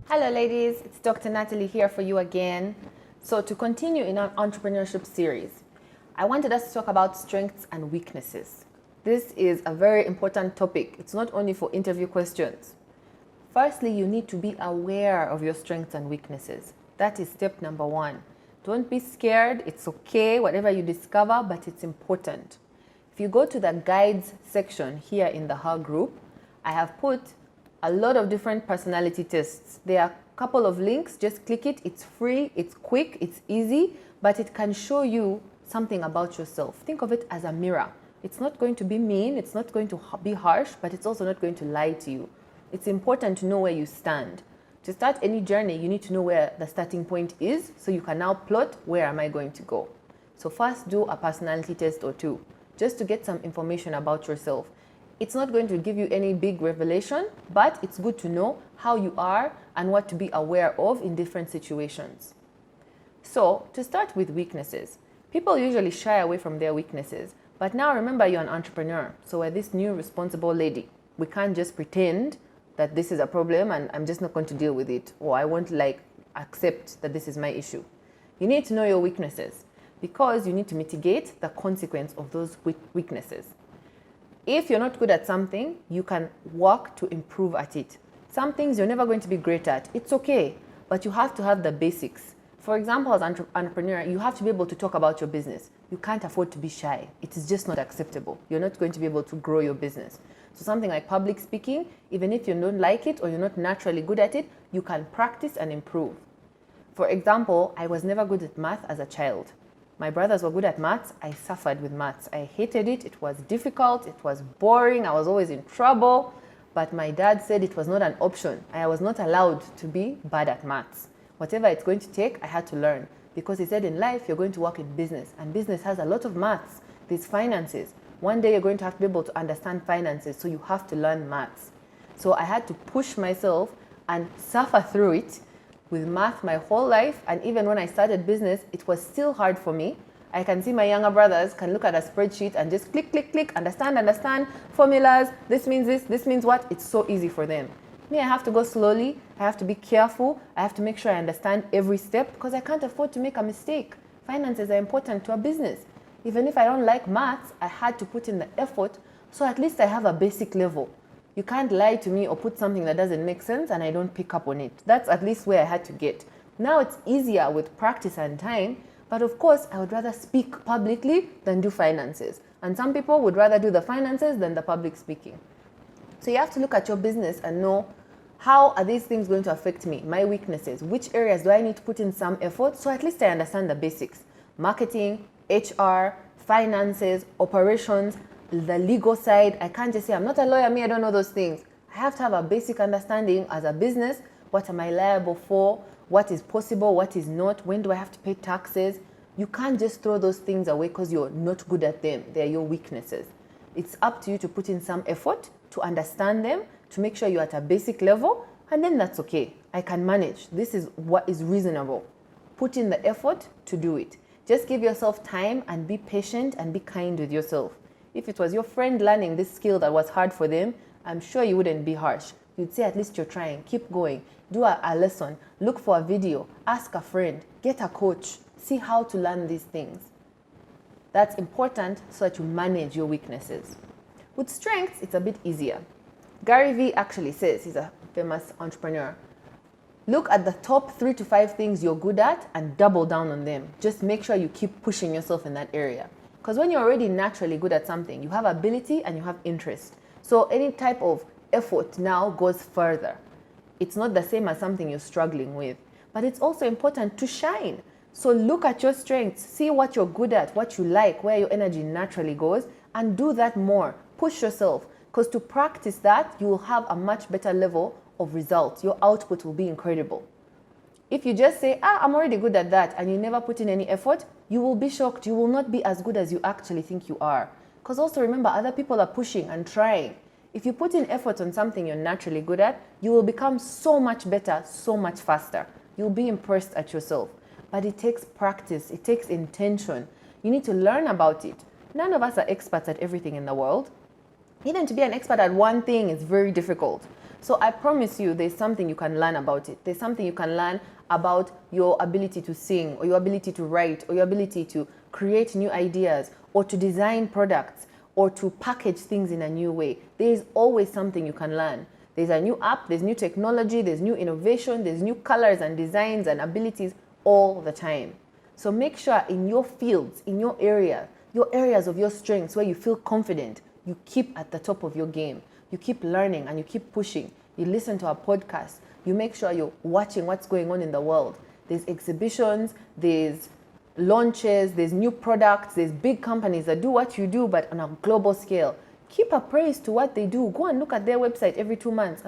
Hello ladies, it's Dr. Natalie here for you again. So to continue in our entrepreneurship series, I wanted us to talk about strengths and weaknesses. This is a very important topic. It's not only for interview questions. Firstly, you need to be aware of your strengths and weaknesses. That is step number one. Don't be scared. It's okay, whatever you discover, but it's important. If you go to the guides section here in the Her group, I have put a lot of different personality tests. There are a couple of links. Just click it. It's free, it's quick, it's easy, but it can show you something about yourself. Think of it as a mirror. It's not going to be mean, it's not going to be harsh, but it's also not going to lie to you. It's important to know where you stand. To start any journey, you need to know where the starting point is, so you can now plot where am I going to go. So first do a personality test or two, just to get some information about yourself. It's not going to give you any big revelation, but it's good to know how you are and what to be aware of in different situations. So to start with weaknesses, people usually shy away from their weaknesses. But now remember, you're an entrepreneur. So we're this new responsible lady. We can't just pretend that this is a problem and I'm just not going to deal with it, or I won't accept that this is my issue. You need to know your weaknesses because you need to mitigate the consequence of those weaknesses. If you're not good at something, you can work to improve at it. Some things you're never going to be great at. It's okay, but you have to have the basics. For example, as an entrepreneur, you have to be able to talk about your business. You can't afford to be shy. It is just not acceptable. You're not going to be able to grow your business. So something like public speaking, even if you don't like it or you're not naturally good at it, you can practice and improve. For example, I was never good at math as a child. My brothers were good at maths. I suffered with maths. I hated it. It was difficult. It was boring. I was always in trouble. But my dad said it was not an option. I was not allowed to be bad at maths. Whatever it's going to take, I had to learn. Because he said in life, you're going to work in business. And business has a lot of maths. There's finances. One day you're going to have to be able to understand finances. So you have to learn maths. So I had to push myself and suffer through it with math my whole life. And even when I started business, it was still hard for me. I can see my younger brothers can look at a spreadsheet and just click, click, click, understand formulas. This means this means what? It's so easy for them. Me, I have to go slowly. I have to be careful. I have to make sure I understand every step because I can't afford to make a mistake. Finances are important to a business. Even if I don't like maths, I had to put in the effort so at least I have a basic level. You can't lie to me or put something that doesn't make sense and I don't pick up on it. That's at least where I had to get. Now it's easier with practice and time, but of course I would rather speak publicly than do finances. And some people would rather do the finances than the public speaking. So you have to look at your business and know, how are these things going to affect me? My weaknesses. Which areas do I need to put in some effort so at least I understand the basics? Marketing, HR, finances, operations, the legal side. I can't just say, I'm not a lawyer, I don't know those things. I have to have a basic understanding as a business. What am I liable for? What is possible? What is not? When do I have to pay taxes? You can't just throw those things away because you're not good at them. They're your weaknesses. It's up to you to put in some effort to understand them, to make sure you're at a basic level, and then that's okay. I can manage. This is what is reasonable. Put in the effort to do it. Just give yourself time and be patient and be kind with yourself. If it was your friend learning this skill that was hard for them, I'm sure you wouldn't be harsh. You'd say at least you're trying, keep going, do a lesson, look for a video, ask a friend, get a coach, see how to learn these things. That's important so that you manage your weaknesses. With strengths, it's a bit easier. Gary Vee actually says, he's a famous entrepreneur, look at the top 3 to 5 things you're good at and double down on them. Just make sure you keep pushing yourself in that area. Because when you're already naturally good at something, you have ability and you have interest. So any type of effort now goes further. It's not the same as something you're struggling with. But it's also important to shine. So look at your strengths, see what you're good at, what you like, where your energy naturally goes, and do that more. Push yourself. Because to practice that, you will have a much better level of results. Your output will be incredible. If you just say, I'm already good at that, and you never put in any effort, you will be shocked. You will not be as good as you actually think you are. Because also remember, other people are pushing and trying. If you put in effort on something you're naturally good at, you will become so much better, so much faster. You'll be impressed at yourself. But it takes practice. It takes intention. You need to learn about it. None of us are experts at everything in the world. Even to be an expert at one thing is very difficult. So I promise you, there's something you can learn about it. There's something you can learn about your ability to sing, or your ability to write, or your ability to create new ideas, or to design products, or to package things in a new way. There's always something you can learn. There's a new app, there's new technology, there's new innovation, there's new colors and designs and abilities all the time. So make sure in your fields, in your areas of your strengths where you feel confident, you keep at the top of your game. You keep learning and you keep pushing. You listen to our podcast. You make sure you're watching what's going on in the world. There's exhibitions, there's launches, there's new products, there's big companies that do what you do but on a global scale. Keep appraised to what they do. Go and look at their website every 2 months.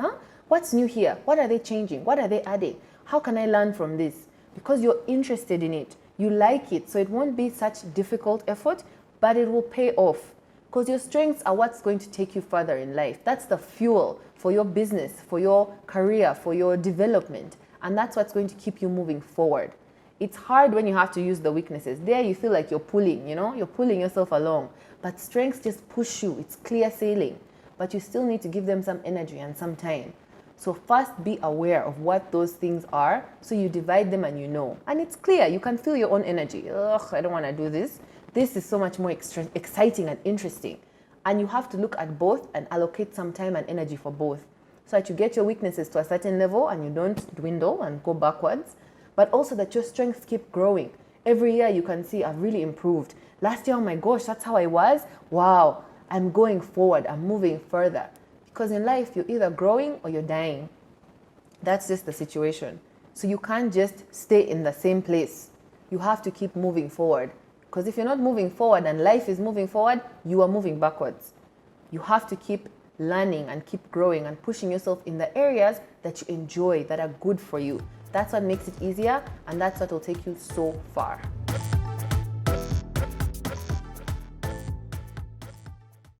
What's new here? What are they changing? What are they adding? How can I learn from this? Because you're interested in it. You like it. So it won't be such difficult effort, but it will pay off. Because your strengths are what's going to take you further in life. That's the fuel for your business, for your career, for your development. And that's what's going to keep you moving forward. It's hard when you have to use the weaknesses. There you feel like you're pulling, you're pulling yourself along. But strengths just push you. It's clear sailing. But you still need to give them some energy and some time. So first be aware of what those things are, so you divide them and you know. And it's clear, you can feel your own energy. I don't want to do this. This is so much more exciting and interesting. And you have to look at both and allocate some time and energy for both, so that you get your weaknesses to a certain level and you don't dwindle and go backwards, but also that your strengths keep growing. Every year you can see, I've really improved. Last year, oh my gosh, that's how I was. Wow, I'm going forward, I'm moving further. Because in life, you're either growing or you're dying. That's just the situation. So you can't just stay in the same place. You have to keep moving forward. Because if you're not moving forward and life is moving forward, you are moving backwards. You have to keep learning and keep growing and pushing yourself in the areas that you enjoy, that are good for you. That's what makes it easier, and that's what will take you so far.